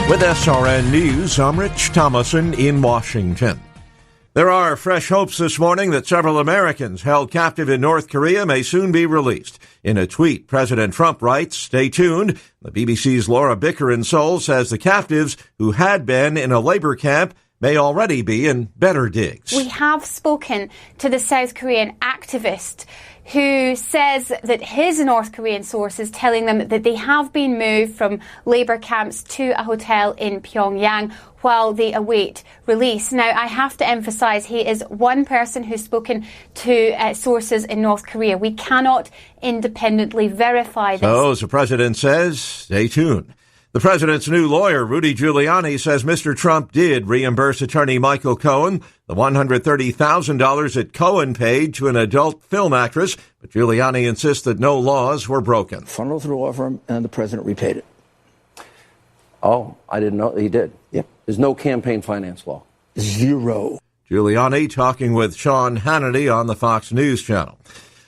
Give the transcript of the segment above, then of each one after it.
With SRN News, I'm Rich Thomason in Washington. There are fresh hopes this morning that several Americans held captive in North Korea may soon be released. In a tweet, President Trump writes, "Stay tuned." The BBC's Laura Bicker in Seoul says the captives who had been in a labor camp may already be in better digs. We have spoken to the South Korean activist who says that his North Korean sources telling them that they have been moved from labour camps to a hotel in Pyongyang while they await release. Now, I have to emphasise he is one person who's spoken to sources in North Korea. We cannot independently verify this. So, as the president says, stay tuned. The president's new lawyer, Rudy Giuliani, says Mr. Trump did reimburse attorney Michael Cohen the $130,000 that Cohen paid to an adult film actress, but Giuliani insists that no laws were broken. Funneled through law firm, and the president repaid it. Oh, I didn't know he did. Yep. There's no campaign finance law. Zero. Giuliani talking with Sean Hannity on the Fox News channel.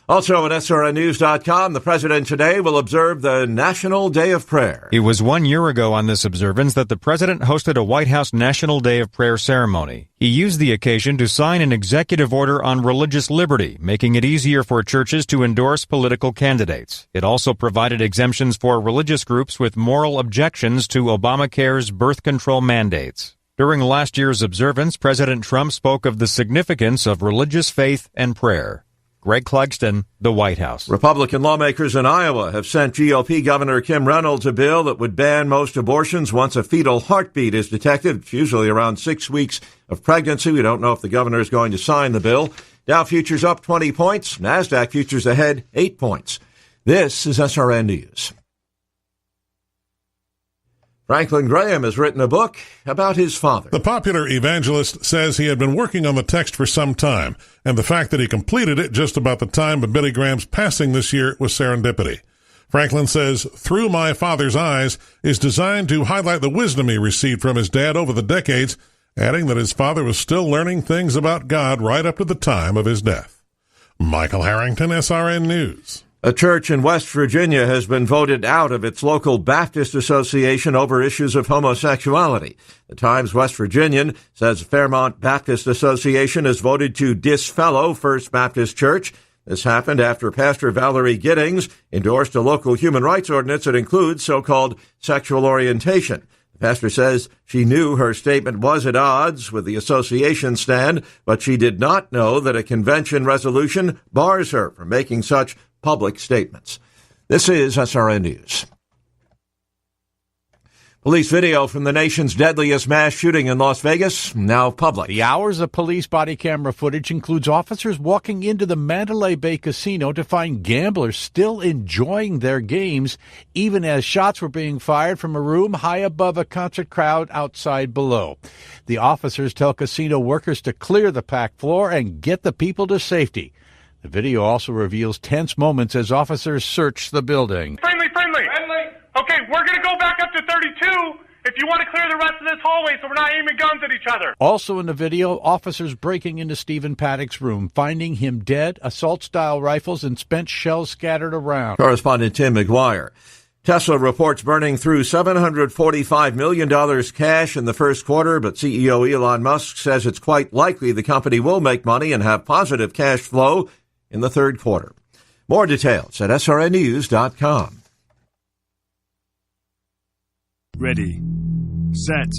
Also at SRNnews.com, the president today will observe the National Day of Prayer. It was 1 year ago on this observance that the president hosted a White House National Day of Prayer ceremony. He used the occasion to sign an executive order on religious liberty, making it easier for churches to endorse political candidates. It also provided exemptions for religious groups with moral objections to Obamacare's birth control mandates. During last year's observance, President Trump spoke of the significance of religious faith and prayer. Greg Clugston, the White House. Republican lawmakers in Iowa have sent GOP Governor Kim Reynolds a bill that would ban most abortions once a fetal heartbeat is detected. It's usually around 6 weeks of pregnancy. We don't know if the governor is going to sign the bill. Dow futures up 20 points. NASDAQ futures ahead 8 points. This is SRN News. Franklin Graham has written a book about his father. The popular evangelist says he had been working on the text for some time, and the fact that he completed it just about the time of Billy Graham's passing this year was serendipity. Franklin says, "Through My Father's Eyes" is designed to highlight the wisdom he received from his dad over the decades, adding that his father was still learning things about God right up to the time of his death. Michael Harrington, SRN News. A church in West Virginia has been voted out of its local Baptist association over issues of homosexuality. The Times West Virginian says Fairmont Baptist Association has voted to disfellow First Baptist Church. This happened after Pastor Valerie Giddings endorsed a local human rights ordinance that includes so-called sexual orientation. The pastor says she knew her statement was at odds with the association stand, but she did not know that a convention resolution bars her from making such public statements. This is SRN News. Police video from the nation's deadliest mass shooting in Las Vegas, now public. The hours of police body camera footage includes officers walking into the Mandalay Bay Casino to find gamblers still enjoying their games, even as shots were being fired from a room high above a concert crowd outside below. The officers tell casino workers to clear the packed floor and get the people to safety. The video also reveals tense moments as officers search the building. Friendly. Okay, we're going to go back up to 32 if you want to clear the rest of this hallway so we're not aiming guns at each other. Also in the video, officers breaking into Stephen Paddock's room, finding him dead, assault-style rifles, and spent shells scattered around. Correspondent Tim McGuire. Tesla reports burning through $745 million cash in the first quarter, but CEO Elon Musk says it's quite likely the company will make money and have positive cash flow in the third quarter. More details at SRNnews.com. Ready, set.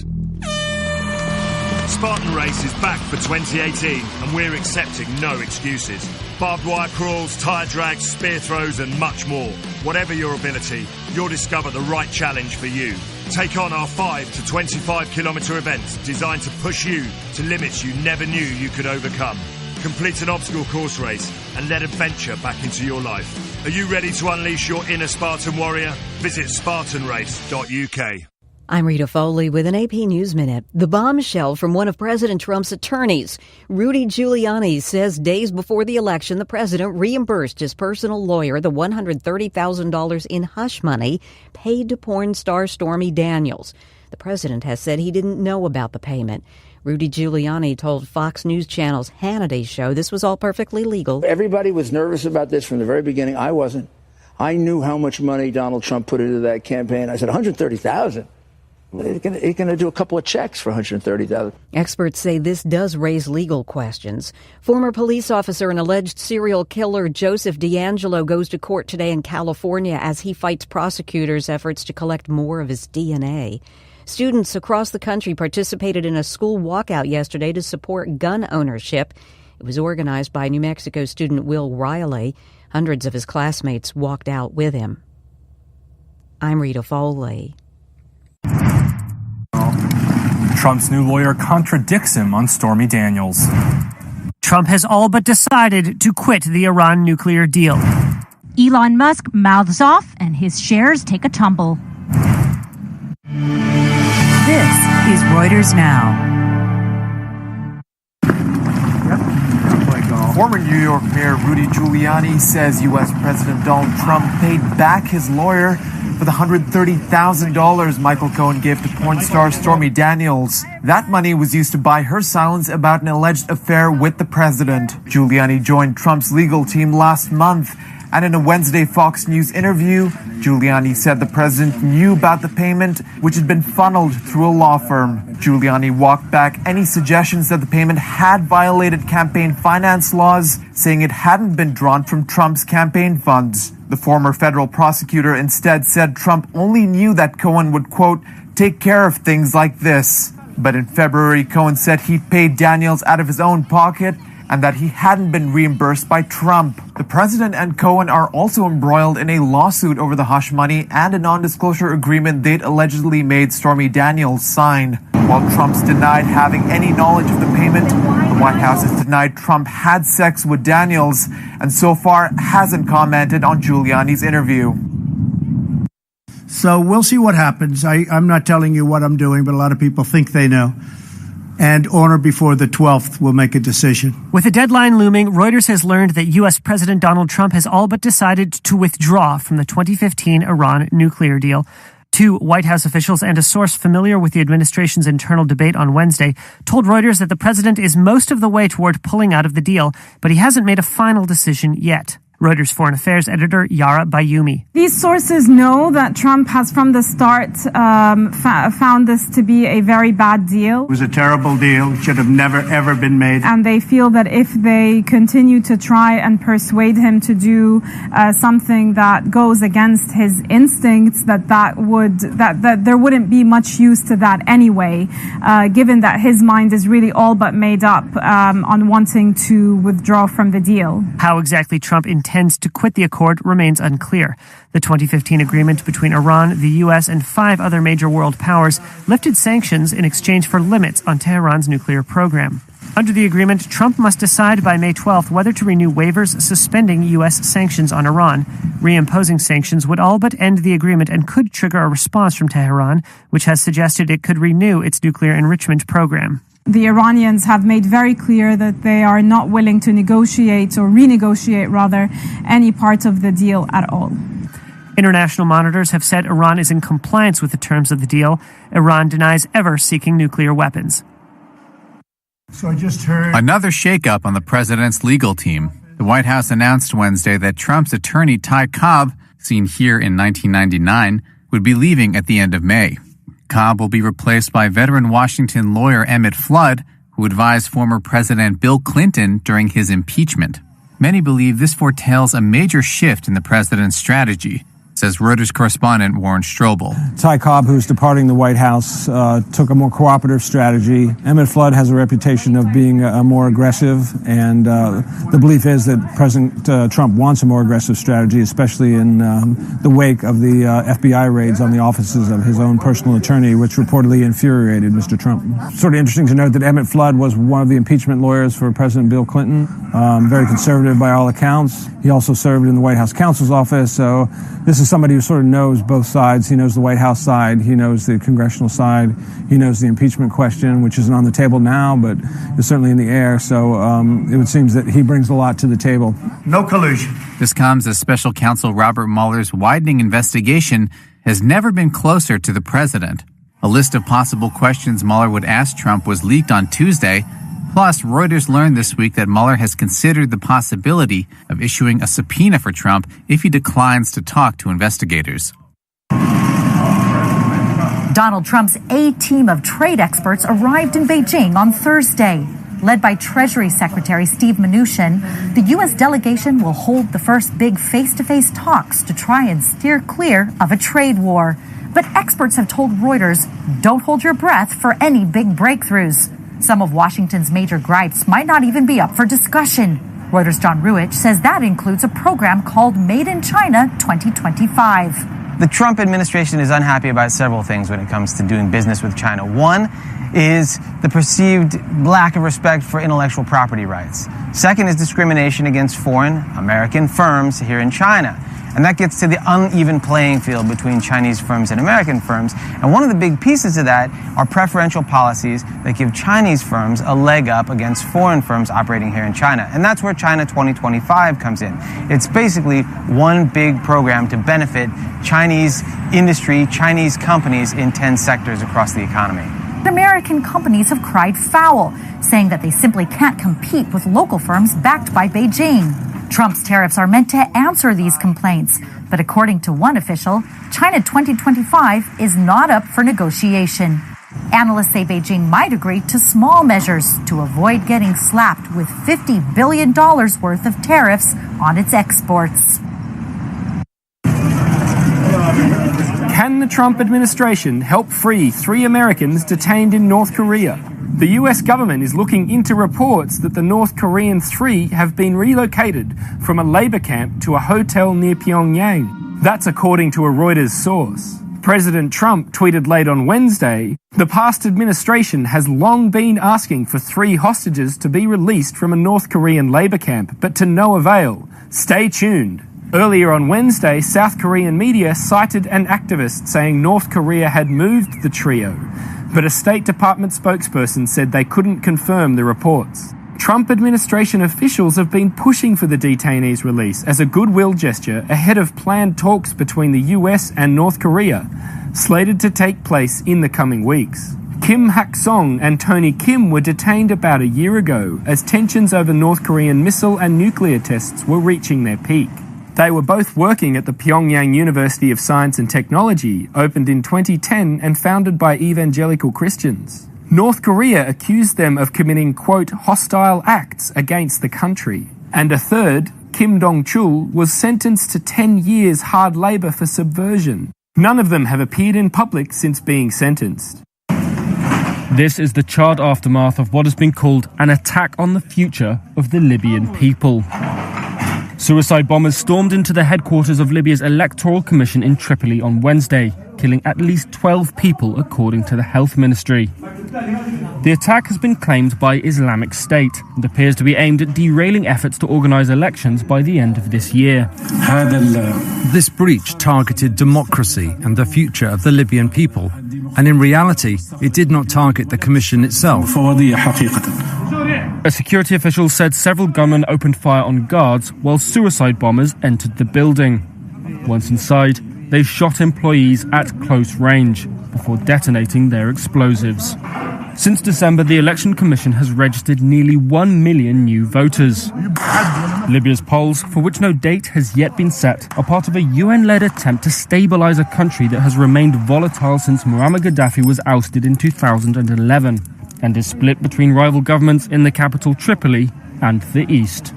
Spartan Race is back for 2018 and we're accepting no excuses. Barbed wire crawls, tyre drags, spear throws and much more. Whatever your ability, you'll discover the right challenge for you. Take on our 5 to 25 kilometre events designed to push you to limits you never knew you could overcome. Complete an obstacle course race and let adventure back into your life. Are you ready to unleash your inner Spartan warrior? Visit spartanrace.uk. I'm Rita Foley with an AP News Minute. The bombshell from one of President Trump's attorneys. Rudy Giuliani says days before the election, the president reimbursed his personal lawyer the $130,000 in hush money paid to porn star Stormy Daniels. The president has said he didn't know about the payment. Rudy Giuliani told Fox News Channel's Hannity show this was all perfectly legal. Everybody was nervous about this from the very beginning. I wasn't. I knew how much money Donald Trump put into that campaign. I said, $130,000. He's going to do a couple of checks for $130,000. Experts say this does raise legal questions. Former police officer and alleged serial killer Joseph DeAngelo goes to court today in California as he fights prosecutors' efforts to collect more of his DNA. Students across the country participated in a school walkout yesterday to support gun ownership. It was organized by New Mexico student Will Riley. Hundreds of his classmates walked out with him. I'm Rita Foley. Trump's new lawyer contradicts him on Stormy Daniels. Trump has all but decided to quit the Iran nuclear deal. Elon Musk mouths off and his shares take a tumble. This is Reuters Now. Former New York Mayor Rudy Giuliani says U.S. President Donald Trump paid back his lawyer for the $130,000 Michael Cohen gave to porn star Stormy Daniels. That money was used to buy her silence about an alleged affair with the president. Giuliani joined Trump's legal team last month, and in a Wednesday Fox News interview, Giuliani said the president knew about the payment, which had been funneled through a law firm. Giuliani walked back any suggestions that the payment had violated campaign finance laws, saying it hadn't been drawn from Trump's campaign funds. The former federal prosecutor instead said Trump only knew that Cohen would, quote, take care of things like this. But in February, Cohen said he paid Daniels out of his own pocket and that he hadn't been reimbursed by Trump. The president and Cohen are also embroiled in a lawsuit over the hush money and a non-disclosure agreement they'd allegedly made Stormy Daniels sign. While Trump's denied having any knowledge of the payment, the White House has denied Trump had sex with Daniels and so far hasn't commented on Giuliani's interview. So we'll see what happens. I'm not telling you what I'm doing, but a lot of people think they know. And on or before the 12th, we'll make a decision. With a deadline looming, Reuters has learned that U.S. President Donald Trump has all but decided to withdraw from the 2015 Iran nuclear deal. Two White House officials and a source familiar with the administration's internal debate on Wednesday told Reuters that the president is most of the way toward pulling out of the deal, but he hasn't made a final decision yet. Reuters Foreign Affairs editor Yara Bayoumi. These sources know that Trump has from the start found this to be a very bad deal. It was a terrible deal. It should have never, ever been made. And they feel that if they continue to try and persuade him to do something that goes against his instincts, that there wouldn't be much use to that anyway, given that his mind is really all but made up on wanting to withdraw from the deal. How exactly Trump intends to quit the accord remains unclear. The 2015 agreement between Iran, the U.S., and 5 other major world powers lifted sanctions in exchange for limits on Tehran's nuclear program. Under the agreement, Trump must decide by May 12th whether to renew waivers suspending U.S. sanctions on Iran. Reimposing sanctions would all but end the agreement and could trigger a response from Tehran, which has suggested it could renew its nuclear enrichment program. The Iranians have made very clear that they are not willing to negotiate or renegotiate, rather, any part of the deal at all. International monitors have said Iran is in compliance with the terms of the deal. Iran denies ever seeking nuclear weapons. So I just heard another shakeup on the president's legal team. The White House announced Wednesday that Trump's attorney Ty Cobb, seen here in 1999, would be leaving at the end of May. Cobb will be replaced by veteran Washington lawyer Emmett Flood, who advised former President Bill Clinton during his impeachment. Many believe this foretells a major shift in the president's strategy, says Reuters correspondent Warren Strobel. Ty Cobb, who's departing the White House, took a more cooperative strategy. Emmett Flood has a reputation of being more aggressive, and the belief is that President Trump wants a more aggressive strategy, especially in the wake of the FBI raids on the offices of his own personal attorney, which reportedly infuriated Mr. Trump. Sort of interesting to note that Emmett Flood was one of the impeachment lawyers for President Bill Clinton, very conservative by all accounts. He also served in the White House counsel's office, so this is somebody who sort of knows both sides. He knows the White House side. He knows the congressional side. He knows the impeachment question, which isn't on the table now, but is certainly in the air. So it would seem that he brings a lot to the table. No collusion. This comes as special counsel Robert Mueller's widening investigation has never been closer to the president. A list of possible questions Mueller would ask Trump was leaked on Tuesday. Plus, Reuters learned this week that Mueller has considered the possibility of issuing a subpoena for Trump if he declines to talk to investigators. Donald Trump's A-team of trade experts arrived in Beijing on Thursday. Led by Treasury Secretary Steve Mnuchin, the U.S. delegation will hold the first big face-to-face talks to try and steer clear of a trade war. But experts have told Reuters, don't hold your breath for any big breakthroughs. Some of Washington's major gripes might not even be up for discussion. Reuters' John Ruich says that includes a program called Made in China 2025. The Trump administration is unhappy about several things when it comes to doing business with China. One is the perceived lack of respect for intellectual property rights. Second is discrimination against foreign American firms here in China. And that gets to the uneven playing field between Chinese firms and American firms. And one of the big pieces of that are preferential policies that give Chinese firms a leg up against foreign firms operating here in China. And that's where China 2025 comes in. It's basically one big program to benefit Chinese industry, Chinese companies in 10 sectors across the economy. American companies have cried foul, saying that they simply can't compete with local firms backed by Beijing. Trump's tariffs are meant to answer these complaints, but according to one official, China 2025 is not up for negotiation. Analysts say Beijing might agree to small measures to avoid getting slapped with $50 billion worth of tariffs on its exports. Can the Trump administration help free 3 Americans detained in North Korea? The US government is looking into reports that the North Korean 3 have been relocated from a labor camp to a hotel near Pyongyang. That's according to a Reuters source. President Trump tweeted late on Wednesday, the past administration has long been asking for 3 hostages to be released from a North Korean labor camp, but to no avail. Stay tuned. Earlier on Wednesday, South Korean media cited an activist saying North Korea had moved the trio, but a State Department spokesperson said they couldn't confirm the reports. Trump administration officials have been pushing for the detainees' release as a goodwill gesture ahead of planned talks between the US and North Korea, slated to take place in the coming weeks. Kim Hak-song and Tony Kim were detained about a year ago as tensions over North Korean missile and nuclear tests were reaching their peak. They were both working at the Pyongyang University of Science and Technology, opened in 2010 and founded by evangelical Christians. North Korea accused them of committing, quote, hostile acts against the country. And a third, Kim Dong-chul, was sentenced to 10 years hard labor for subversion. None of them have appeared in public since being sentenced. This is the charred aftermath of what has been called an attack on the future of the Libyan people. Suicide bombers stormed into the headquarters of Libya's Electoral Commission in Tripoli on Wednesday, killing at least 12 people, according to the Health Ministry. The attack has been claimed by Islamic State and appears to be aimed at derailing efforts to organise elections by the end of this year. This breach targeted democracy and the future of the Libyan people, and in reality, it did not target the commission itself. A security official said several gunmen opened fire on guards while suicide bombers entered the building. Once inside, they shot employees at close range before detonating their explosives. Since December, the Election Commission has registered nearly 1 million new voters. Libya's polls, for which no date has yet been set, are part of a UN-led attempt to stabilise a country that has remained volatile since Muammar Gaddafi was ousted in 2011 and is split between rival governments in the capital Tripoli and the east.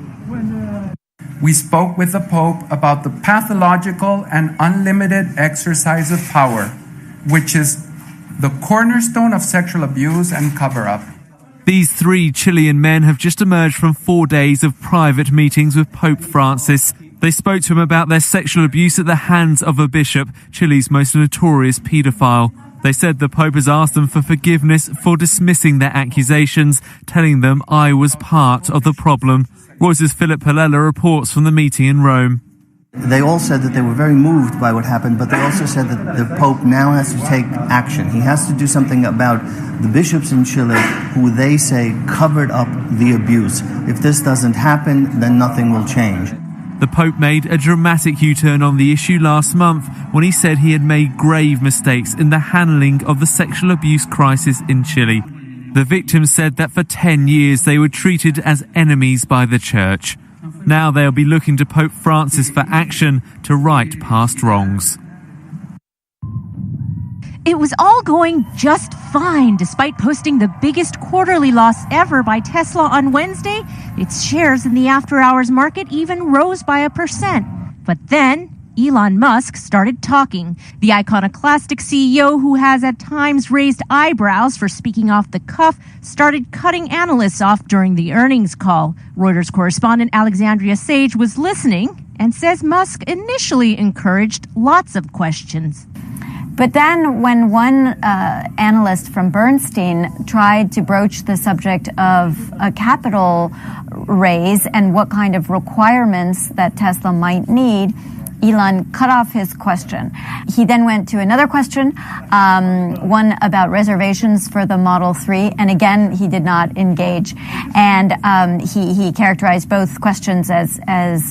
We spoke with the Pope about the pathological and unlimited exercise of power, which is the cornerstone of sexual abuse and cover-up. These 3 Chilean men have just emerged from 4 days of private meetings with Pope Francis. They spoke to him about their sexual abuse at the hands of a bishop, Chile's most notorious paedophile. They said the Pope has asked them for forgiveness for dismissing their accusations, telling them, "I was part of the problem." Reuters' Philip Palella reports from the meeting in Rome. They all said that they were very moved by what happened, but they also said that the Pope now has to take action. He has to do something about the bishops in Chile who they say covered up the abuse. If this doesn't happen, then nothing will change. The Pope made a dramatic U-turn on the issue last month when he said he had made grave mistakes in the handling of the sexual abuse crisis in Chile. The victims said that for 10 years they were treated as enemies by the church. Now they'll be looking to Pope Francis for action to right past wrongs. It was all going just fine despite posting the biggest quarterly loss ever by Tesla on Wednesday. Its shares in the after-hours market even rose by 1%. But then Elon Musk started talking. The iconoclastic CEO, who has at times raised eyebrows for speaking off the cuff, started cutting analysts off during the earnings call. Reuters correspondent Alexandria Sage was listening and says Musk initially encouraged lots of questions. But then when one analyst from Bernstein tried to broach the subject of a capital raise and what kind of requirements that Tesla might need, Elon cut off his question. He then went to another question, one about reservations for the Model 3, and again, he did not engage. And he characterized both questions as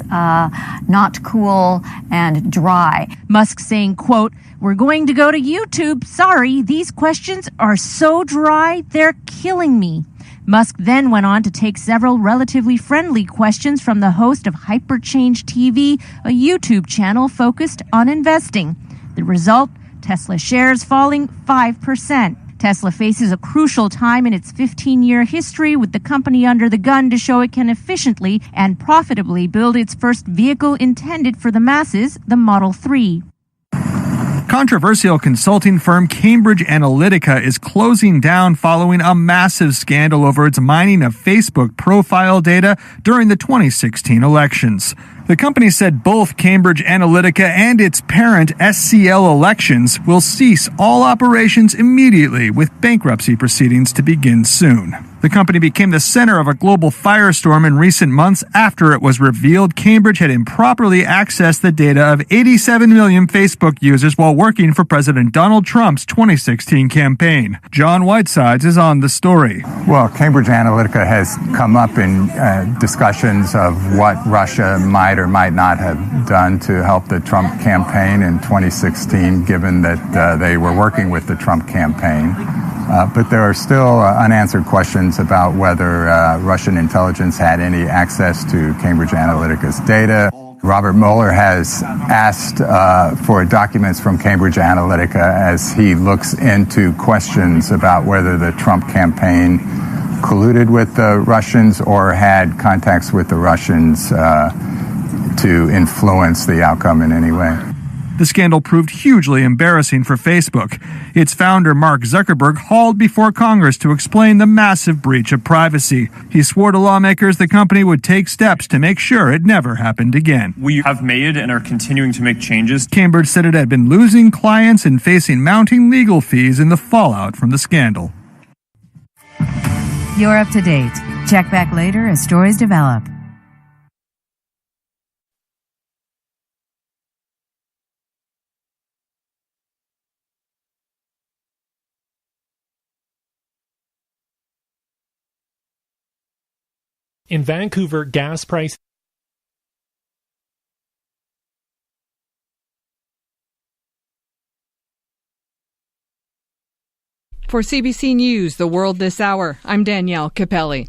not cool and dry. Musk saying, quote, "We're going to go to YouTube. Sorry, these questions are so dry, they're killing me." Musk then went on to take several relatively friendly questions from the host of Hyperchange TV, a YouTube channel focused on investing. The result, Tesla shares falling 5%. Tesla faces a crucial time in its 15-year history, with the company under the gun to show it can efficiently and profitably build its first vehicle intended for the masses, the Model 3. Controversial consulting firm Cambridge Analytica is closing down following a massive scandal over its mining of Facebook profile data during the 2016 elections. The company said both Cambridge Analytica and its parent SCL Elections will cease all operations immediately, with bankruptcy proceedings to begin soon. The company became the center of a global firestorm in recent months after it was revealed Cambridge had improperly accessed the data of 87 million Facebook users while working for President Donald Trump's 2016 campaign. John Whitesides is on the story. Well, Cambridge Analytica has come up in discussions of what Russia might or might not have done to help the Trump campaign in 2016, given that they were working with the Trump campaign. But there are still unanswered questions about whether Russian intelligence had any access to Cambridge Analytica's data. Robert Mueller has asked for documents from Cambridge Analytica as he looks into questions about whether the Trump campaign colluded with the Russians or had contacts with the Russians to influence the outcome in any way. The scandal proved hugely embarrassing for Facebook. Its founder, Mark Zuckerberg, hauled before Congress to explain the massive breach of privacy. He swore to lawmakers the company would take steps to make sure it never happened again. We have made and are continuing to make changes. Cambridge said it had been losing clients and facing mounting legal fees in the fallout from the scandal. You're up to date. Check back later as stories develop. In Vancouver, gas prices. For CBC News, The World This Hour, I'm Danielle Capelli.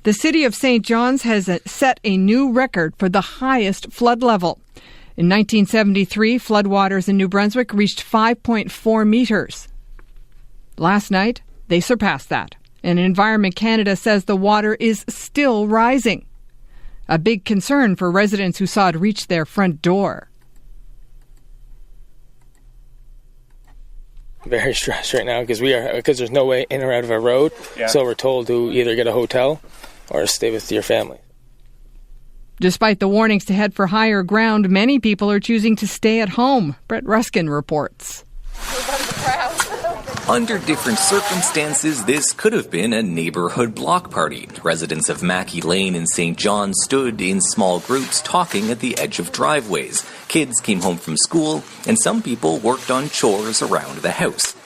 The city of St. John's has set a new record for the highest flood level. In 1973, floodwaters in New Brunswick reached 5.4 meters. Last night, they surpassed that. And Environment Canada says the water is still rising. A big concern for residents who saw it reach their front door. Very stressed right now because there's no way in or out of our road. Yeah. So we're told to either get a hotel or stay with your family. Despite the warnings to head for higher ground, many people are choosing to stay at home. Brett Ruskin reports. Under different circumstances, this could have been a neighborhood block party. Residents of Mackey Lane in St. John stood in small groups talking at the edge of driveways. Kids came home from school, and some people worked on chores around the house.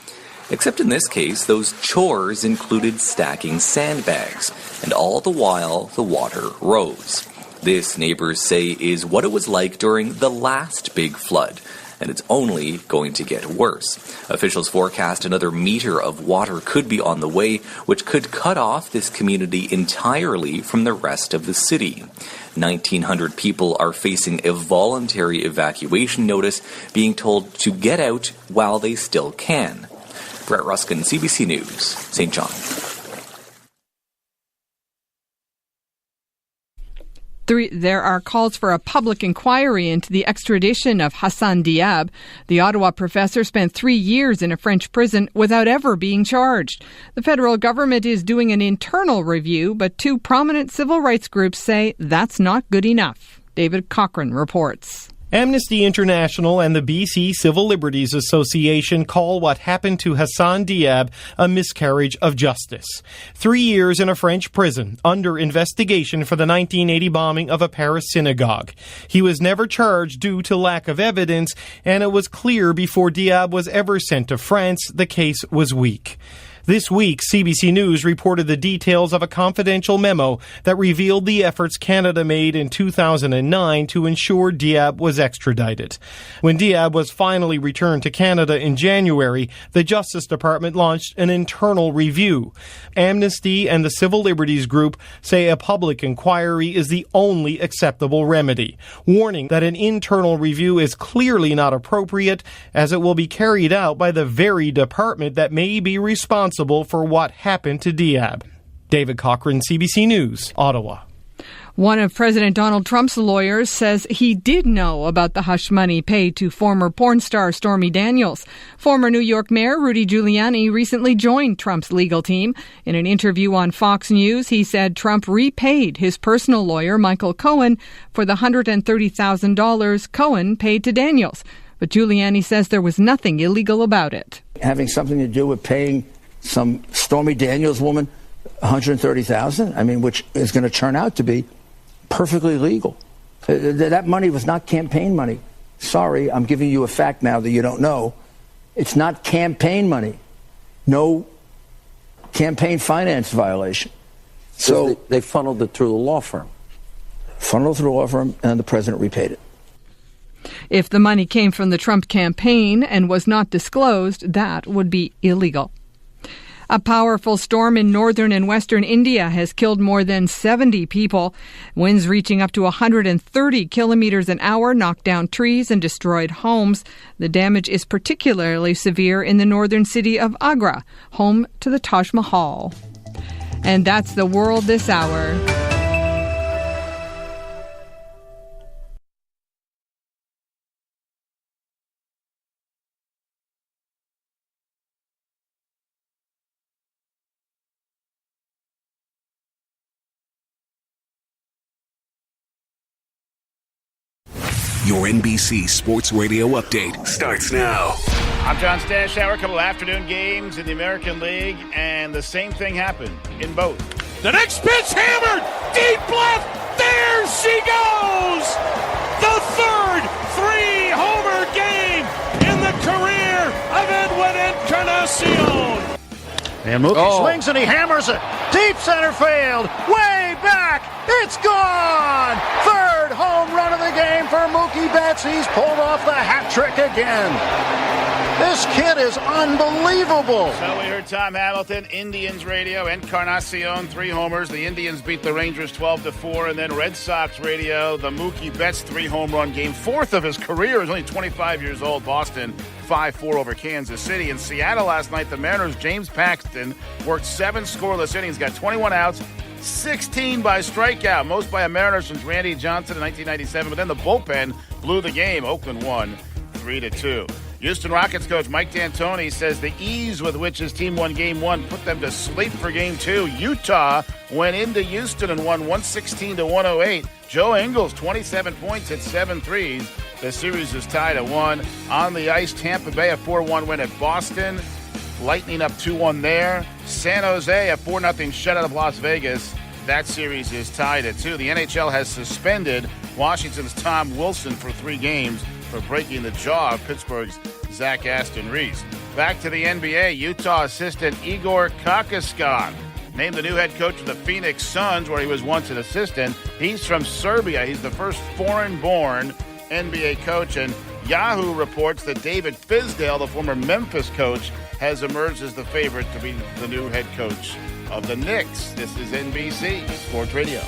Except in this case, those chores included stacking sandbags, and all the while, the water rose. This, neighbors say, is what it was like during the last big flood, and it's only going to get worse. Officials forecast another meter of water could be on the way, which could cut off this community entirely from the rest of the city. 1,900 people are facing a voluntary evacuation notice, being told to get out while they still can. Brett Ruskin, CBC News, St. John. There are calls for a public inquiry into the extradition of Hassan Diab. The Ottawa professor spent 3 years in a French prison without ever being charged. The federal government is doing an internal review, but 2 prominent civil rights groups say that's not good enough. David Cochran reports. Amnesty International and the BC Civil Liberties Association call what happened to Hassan Diab a miscarriage of justice. 3 years in a French prison under investigation for the 1980 bombing of a Paris synagogue. He was never charged due to lack of evidence, and it was clear before Diab was ever sent to France the case was weak. This week, CBC News reported the details of a confidential memo that revealed the efforts Canada made in 2009 to ensure Diab was extradited. When Diab was finally returned to Canada in January, the Justice Department launched an internal review. Amnesty and the Civil Liberties Group say a public inquiry is the only acceptable remedy, warning that an internal review is clearly not appropriate, as it will be carried out by the very department that may be responsible for what happened to Diab. David Cochran, CBC News, Ottawa. One of President Donald Trump's lawyers says he did know about the hush money paid to former porn star Stormy Daniels. Former New York Mayor Rudy Giuliani recently joined Trump's legal team. In an interview on Fox News, he said Trump repaid his personal lawyer, Michael Cohen, for the $130,000 Cohen paid to Daniels. But Giuliani says there was nothing illegal about it. Having something to do with paying some Stormy Daniels woman $130,000, I mean, which is going to turn out to be perfectly legal. That money was not campaign money. Sorry, I'm giving you a fact now that you don't know. It's not campaign money. No campaign finance violation. So they funneled it through the law firm. Funneled through the law firm, and the president repaid it. If the money came from the Trump campaign and was not disclosed, that would be illegal. A powerful storm in northern and western India has killed more than 70 people. Winds reaching up to 130 kilometers an hour knocked down trees and destroyed homes. The damage is particularly severe in the northern city of Agra, home to the Taj Mahal. And that's the world this hour. Your NBC Sports Radio update starts now. I'm John Stashower. A couple of afternoon games in the American League, and the same thing happened in both. The next pitch hammered, deep left, there she goes! The third three-homer game in the career of Edwin Encarnacion. And Mookie swings and he hammers it. Deep center field. Way back. It's gone. Third home run of the game for Mookie Betts. He's pulled off the hat trick again. This kid is unbelievable. So we heard Tom Hamilton, Indians radio, Encarnacion, 3 homers. The Indians beat the Rangers 12-4. And then Red Sox radio, the Mookie Betts 3-home run game. 4th of his career. He's only 25 years old. Boston 5-4 over Kansas City. In Seattle last night, the Mariners' James Paxton worked 7 scoreless innings, got 21 outs, 16 by strikeout, most by a Mariner since Randy Johnson in 1997. But then the bullpen blew the game. Oakland won 3-2. Houston Rockets coach Mike D'Antoni says the ease with which his team won Game 1 put them to sleep for Game 2. Utah went into Houston and won 116-108. Joe Ingles, 27 points, hit 7 threes. The series is tied at 1. On the ice, Tampa Bay a 4-1 win at Boston. Lightning up 2-1 there. San Jose a 4-0 shutout of Las Vegas. That series is tied at 2. The NHL has suspended Washington's Tom Wilson for 3 games for breaking the jaw of Pittsburgh's Zach Aston Reese. Back to the NBA, Utah assistant Igor Kokoskov named the new head coach of the Phoenix Suns, where he was once an assistant. He's from Serbia. He's the first foreign-born NBA coach. And Yahoo reports that David Fizdale, the former Memphis coach, has emerged as the favorite to be the new head coach of the Knicks. This is NBC Sports Radio.